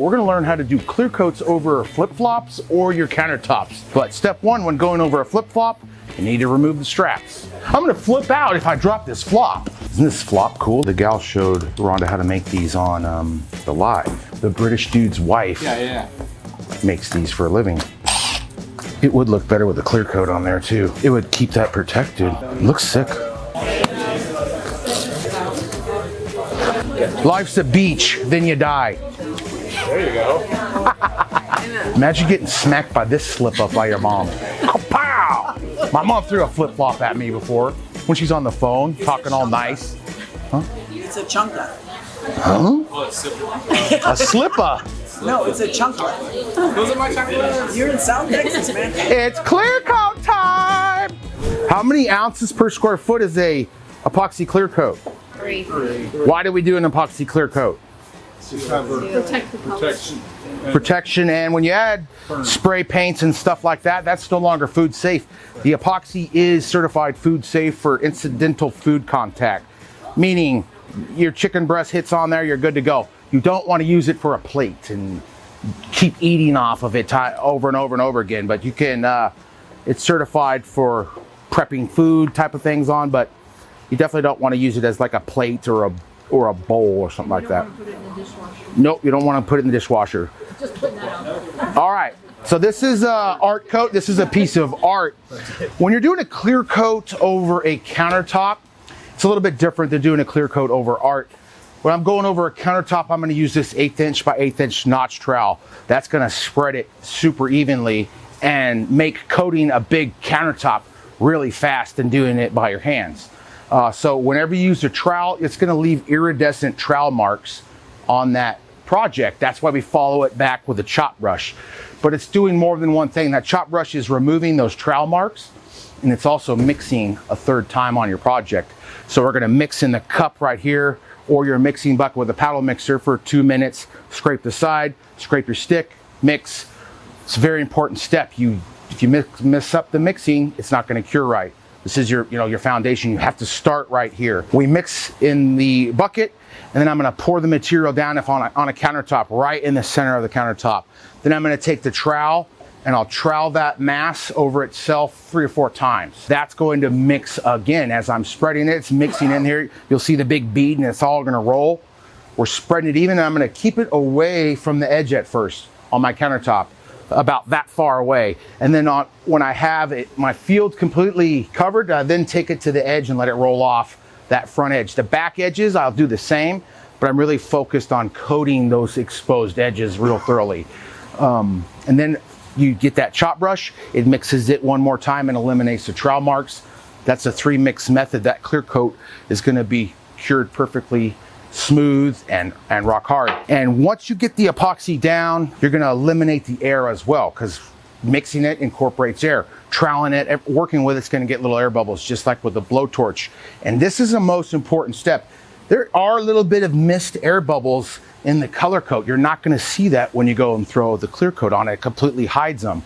We're gonna learn how to do clear coats over flip-flops or your countertops. But step one, when going over a flip-flop, you need to remove the straps. I'm gonna flip out if I drop this flop. Isn't this flop cool? The gal showed Rhonda how to make these on the live. The British dude's wife makes these for a living. It would look better with a clear coat on there too. It would keep that protected. It looks sick. Life's a beach, then you die. There you go. Imagine getting smacked by this slip up by your mom. Pow! My mom threw a flip flop at me before when she's on the phone talking all nice. Huh? It's a chunker. Huh? A slipper. No, it's a chunker. Those are my chunklers. You're in South Texas, man. It's clear coat time! How many ounces per square foot is a epoxy clear coat? 3. Why do we do an epoxy clear coat? Protect the colors. Protection, and when you add spray paints and stuff like that, that's no longer food safe. The epoxy is certified food safe for incidental food contact, meaning your chicken breast hits on there, you're good to go. You don't want to use it for a plate and keep eating off of it over and over and over again, but you can, it's certified for prepping food type of things on, but you definitely don't want to use it as like a plate or a bowl or something like that. You don't want to put it in the dishwasher. Nope, you don't want to put it in the dishwasher. Just putting that out there. All right, so this is a art coat. This is a piece of art. When you're doing a clear coat over a countertop, it's a little bit different than doing a clear coat over art. When I'm going over a countertop, I'm going to use this 1/8 inch by 1/8 inch notch trowel. That's going to spread it super evenly and make coating a big countertop really fast than doing it by your hands. So whenever you use a trowel, it's going to leave iridescent trowel marks on that project. That's why we follow it back with a chop brush. But it's doing more than one thing. That chop brush is removing those trowel marks, and it's also mixing a third time on your project. So we're going to mix in the cup right here, or your mixing bucket with a paddle mixer for 2 minutes. Scrape the side, scrape your stick, mix. It's a very important step. If you mess up the mixing, it's not going to cure right. This is your foundation. You have to start right here. We mix in the bucket, and then I'm going to pour the material down on a countertop, right in the center of the countertop. Then I'm going to take the trowel, and I'll trowel that mass over itself 3 or 4 times. That's going to mix again. As I'm spreading it, it's mixing in here. You'll see the big bead, and it's all going to roll. We're spreading it even, and I'm going to keep it away from the edge at first on my countertop, about that far away. And then when I have my field completely covered, I then take it to the edge and let it roll off that front edge. The back edges, I'll do the same, but I'm really focused on coating those exposed edges real thoroughly. And then you get that chop brush, it mixes it one more time and eliminates the trowel marks. That's a 3-mix method. That clear coat is going to be cured perfectly smooth and rock hard. And once you get the epoxy down, you're going to eliminate the air as well, because mixing it incorporates air. Troweling it, working with it's going to get little air bubbles, just like with the blowtorch. And this is the most important step. There are a little bit of mist air bubbles in the color coat. You're not going to see that when you go and throw the clear coat on. It completely hides them.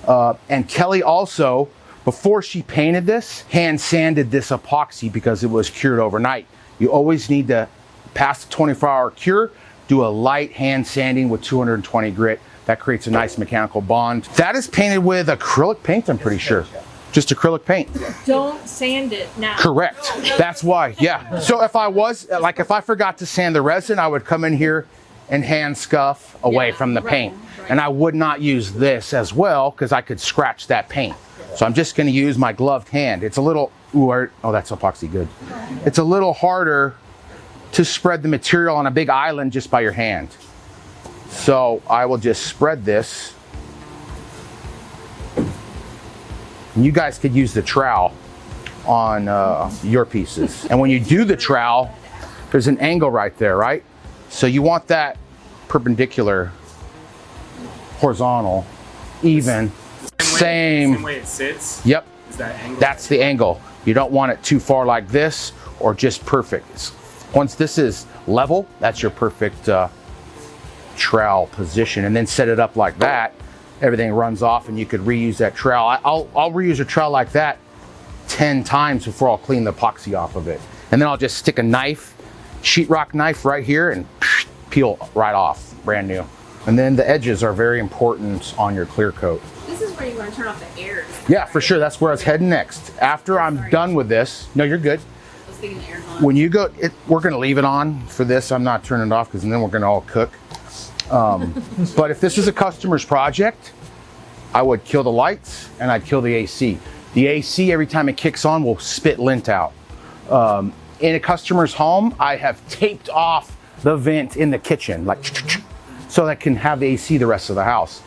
And Kelly also, before she painted this, hand sanded this epoxy because it was cured overnight. You always need to pass the 24-hour cure, do a light hand sanding with 220 grit. That creates a nice mechanical bond. That is painted with acrylic paint, I'm pretty sure. Just acrylic paint. Don't sand it now. Correct. That's why, yeah. So if I forgot to sand the resin, I would come in here and hand scuff away from the paint. Right. And I would not use this as well, because I could scratch that paint. So I'm just going to use my gloved hand. It's a little, oh, that's epoxy good. It's a little harder to spread the material on a big island just by your hand. So I will just spread this. And you guys could use the trowel on your pieces. And when you do the trowel, there's an angle right there, right? So you want that perpendicular, horizontal, even, same way it sits. Yep. Is that angle? That's the angle. You don't want it too far like this or just perfect. Once this is level, that's your perfect trowel position. And then set it up like that. Everything runs off and you could reuse that trowel. I'll reuse a trowel like that 10 times before I'll clean the epoxy off of it. And then I'll just stick a knife, sheetrock knife right here, and peel right off, brand new. And then the edges are very important on your clear coat. This is where you want to turn off the air. Yeah, for sure. That's where I was heading next. After I'm done with this, no, you're good. I was thinking the air's on. When you go, we're going to leave it on for this. I'm not turning it off because then we're going to all cook. But if this is a customer's project, I would kill the lights and I'd kill the AC. The AC, every time it kicks on, will spit lint out. In a customer's home, I have taped off the vent in the kitchen, like so that can have the AC the rest of the house.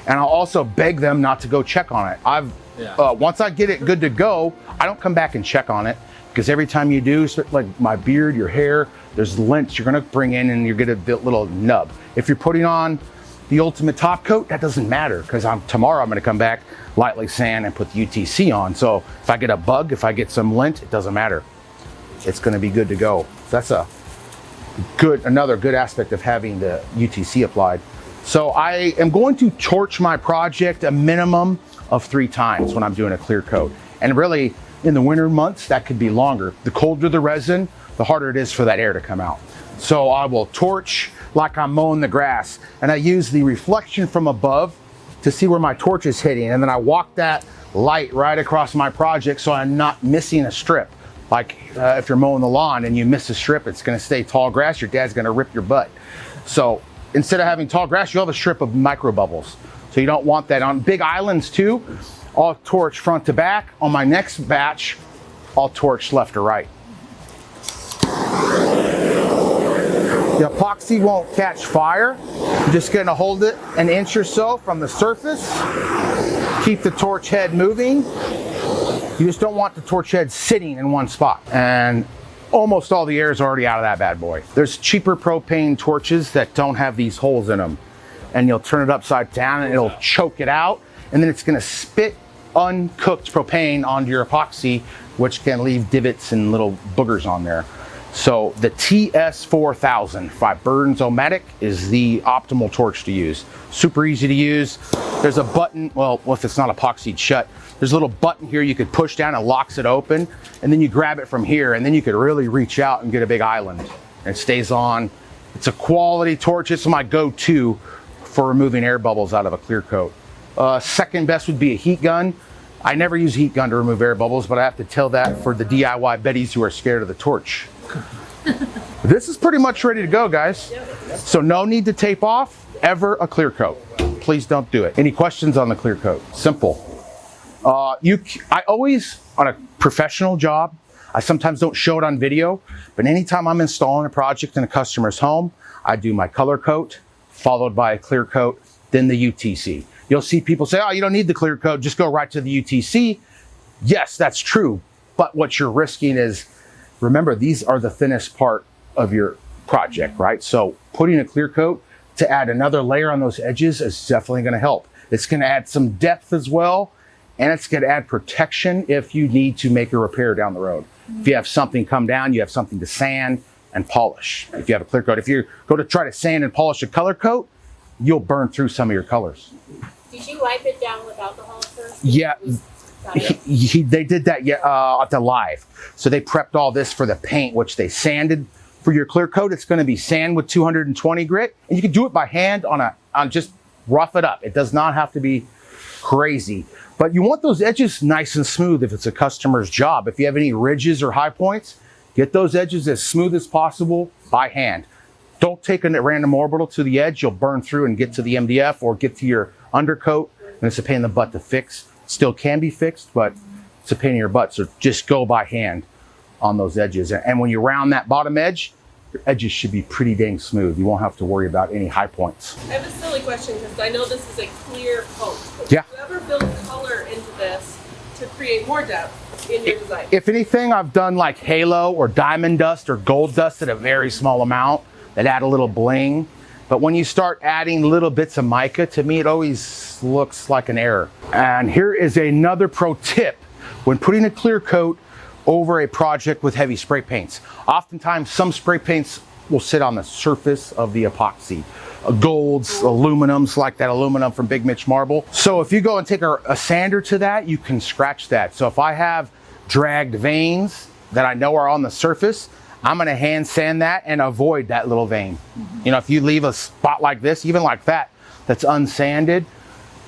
And I'll also beg them not to go check on it. Once I get it good to go, I don't come back and check on it, because every time you do, like my beard, your hair, there's lint you're gonna bring in and you're gonna get a little nub. If you're putting on the ultimate top coat, that doesn't matter, because tomorrow I'm gonna come back, lightly sand and put the UTC on. So if I get a bug, if I get some lint, it doesn't matter. It's gonna be good to go. That's another good aspect of having the UTC applied. So I am going to torch my project a minimum of 3 times when I'm doing a clear coat. And really, in the winter months, that could be longer. The colder the resin, the harder it is for that air to come out. So I will torch like I'm mowing the grass. And I use the reflection from above to see where my torch is hitting. And then I walk that light right across my project so I'm not missing a strip. Like if you're mowing the lawn and you miss a strip, it's gonna stay tall grass, your dad's gonna rip your butt. So instead of having tall grass, you'll have a strip of micro bubbles. So you don't want that. On big islands too, I'll torch front to back. On my next batch, I'll torch left to right. The epoxy won't catch fire. You're just gonna hold it an inch or so from the surface. Keep the torch head moving. You just don't want the torch head sitting in one spot. And almost all the air is already out of that bad boy. There's cheaper propane torches that don't have these holes in them. And you'll turn it upside down and it'll choke it out. And then it's gonna spit uncooked propane onto your epoxy, which can leave divots and little boogers on there. So the TS4000 by Burns-O-Matic is the optimal torch to use. Super easy to use. There's a button, well, if it's not epoxied shut, there's a little button here you could push down and locks it open, and then you grab it from here, and then you could really reach out and get a big island. And it stays on. It's a quality torch. It's my go-to for removing air bubbles out of a clear coat. Second best would be a heat gun. I never use a heat gun to remove air bubbles, but I have to tell that for the DIY Betties who are scared of the torch. This is pretty much ready to go, guys. So no need to tape off ever a clear coat. Please don't do it. Any questions on the clear coat? Simple. I always, on a professional job, I sometimes don't show it on video, but anytime I'm installing a project in a customer's home, I do my color coat, followed by a clear coat, then the UTC. You'll see people say, oh, you don't need the clear coat, just go right to the UTC. Yes, that's true. But what you're risking is, remember, these are the thinnest part of your project, right? So putting a clear coat to add another layer on those edges is definitely gonna help. It's gonna add some depth as well, and it's gonna add protection if you need to make a repair down the road. If you have something come down, you have something to sand and polish. If you have a clear coat, if you go to try to sand and polish a color coat, you'll burn through some of your colors. Did you wipe it down with alcohol first? Yeah, they did that at the live. So they prepped all this for the paint, which they sanded. For your clear coat, it's going to be sand with 220 grit, and you can do it by hand on just rough it up. It does not have to be crazy, but you want those edges nice and smooth if it's a customer's job. If you have any ridges or high points, get those edges as smooth as possible by hand. Don't take a random orbital to the edge. You'll burn through and get to the MDF or get to your undercoat, and it's a pain in the butt to fix. Still can be fixed, but it's a pain in your butt. So just go by hand on those edges. And when you round that bottom edge, your edges should be pretty dang smooth. You won't have to worry about any high points. I have a silly question because I know this is a clear coat. But Yeah. do you ever build color into this to create more depth in your design? If anything, I've done like halo or diamond dust or gold dust at a very small amount that add a little bling. But when you start adding little bits of mica, to me, it always looks like an error. And here is another pro tip when putting a clear coat over a project with heavy spray paints. Oftentimes, some spray paints will sit on the surface of the epoxy. Golds, aluminums, like that aluminum from Big Mitch Marble. So if you go and take a sander to that, you can scratch that. So if I have dragged veins that I know are on the surface, I'm gonna hand sand that and avoid that little vein. You know, if you leave a spot like this, even like that, that's unsanded,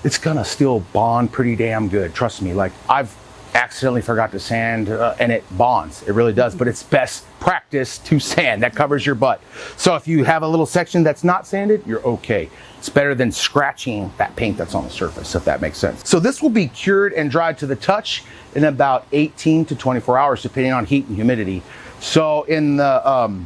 it's gonna still bond pretty damn good. Trust me, like I've accidentally forgot to sand and it bonds. It really does, but it's best practice to sand. That covers your butt. So if you have a little section that's not sanded, you're okay. It's better than scratching that paint that's on the surface, if that makes sense. So this will be cured and dried to the touch in about 18 to 24 hours, depending on heat and humidity. So in the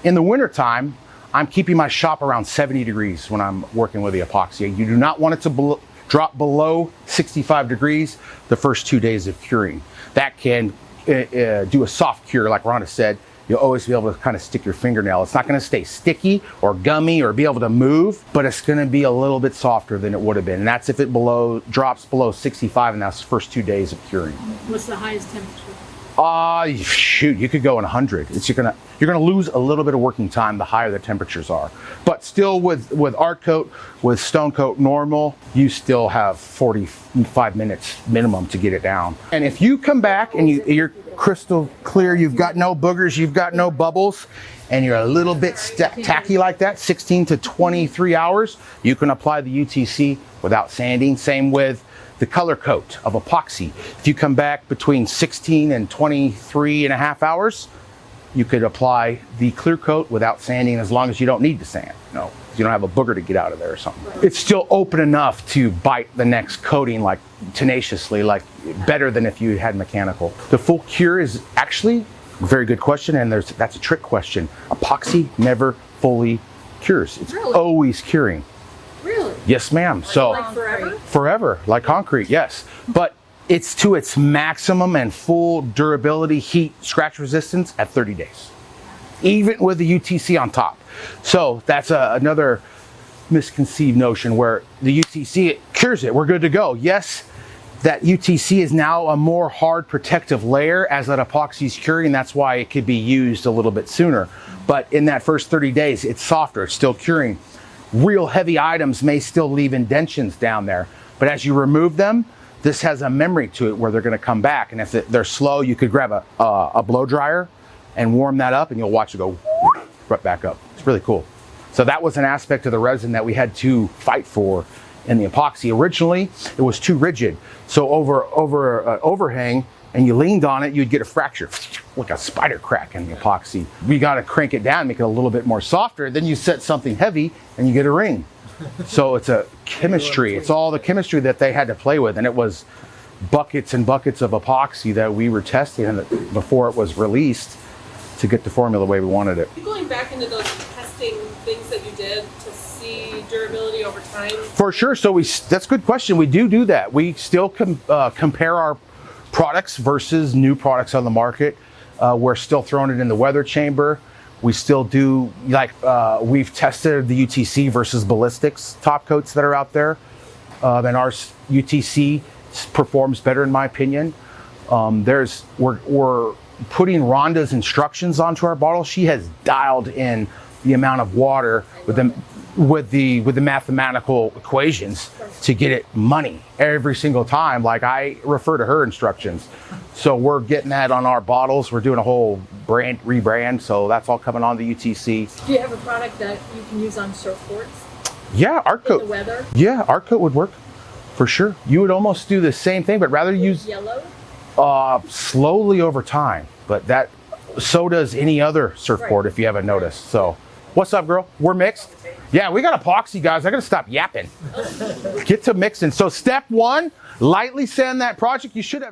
winter time, I'm keeping my shop around 70 degrees when I'm working with the epoxy. You do not want it to drop below 65 degrees the first 2 days of curing. That can do a soft cure, like Rhonda said. You'll always be able to kind of stick your fingernail. It's not going to stay sticky or gummy or be able to move, but it's going to be a little bit softer than it would have been. And that's if it drops below 65, and that's the first 2 days of curing. What's the highest temperature? Shoot, you could go in 100. You're gonna lose a little bit of working time the higher the temperatures are. But still, with art coat, with stone coat normal, you still have 45 minutes minimum to get it down. And if you come back and you're crystal clear, you've got no boogers, you've got no bubbles, and you're a little bit tacky like that, 16 to 23 hours, you can apply the UTC without sanding. Same with the color coat of epoxy. If you come back between 16 and 23 and a half hours, you could apply the clear coat without sanding, as long as you don't need to sand. No, you don't have a booger to get out of there or something. It's still open enough to bite the next coating like tenaciously, like better than if you had mechanical. The full cure is actually a very good question, and that's a trick question. Epoxy never fully cures. It's always curing. Really? Yes, ma'am. So Like forever? forever, like concrete, yes. But it's to its maximum and full durability, heat, scratch resistance at 30 days, even with the UTC on top. So that's another misconceived notion where the UTC, it cures it, we're good to go. Yes, that UTC is now a more hard protective layer as that epoxy is curing. That's why it could be used a little bit sooner. But in that first 30 days, it's softer, it's still curing. Real heavy items may still leave indentions down there, but as you remove them, this has a memory to it where they're going to come back. And if they're slow, you could grab a blow dryer and warm that up, and you'll watch it go right back up. It's really cool. So that was an aspect of the resin that we had to fight for in the epoxy. Originally, it was too rigid. So over overhang, and you leaned on it, you'd get a fracture, like a spider crack in the epoxy. We got to crank it down, make it a little bit more softer. Then you set something heavy, and you get a ring. So it's a chemistry. It's all the chemistry that they had to play with, and it was buckets and buckets of epoxy that we were testing before it was released to get the formula the way we wanted it. Going back into those testing things that you did to see durability over time. For sure. So that's a good question. We do that. We still compare our products versus new products on the market. We're still throwing it in the weather chamber. We still do, we've tested the UTC versus ballistics top coats that are out there. And our UTC performs better in my opinion. We're putting Rhonda's instructions onto our bottle. She has dialed in the amount of water with the mathematical equations to get it money every single time. Like, I refer to her instructions. So we're getting that on our bottles. We're doing a whole rebrand. So that's all coming on the UTC. Do you have a product that you can use on surfboards? Yeah, art coat. In the weather? Yeah, art coat would work for sure. You would almost do the same thing, but rather use Yellow? slowly over time. But so does any other surfboard, if you haven't noticed. So what's up, girl? We're mixed. Yeah, we got epoxy, guys. I gotta stop yapping. Get to mixing. So step one, lightly sand that project. You should have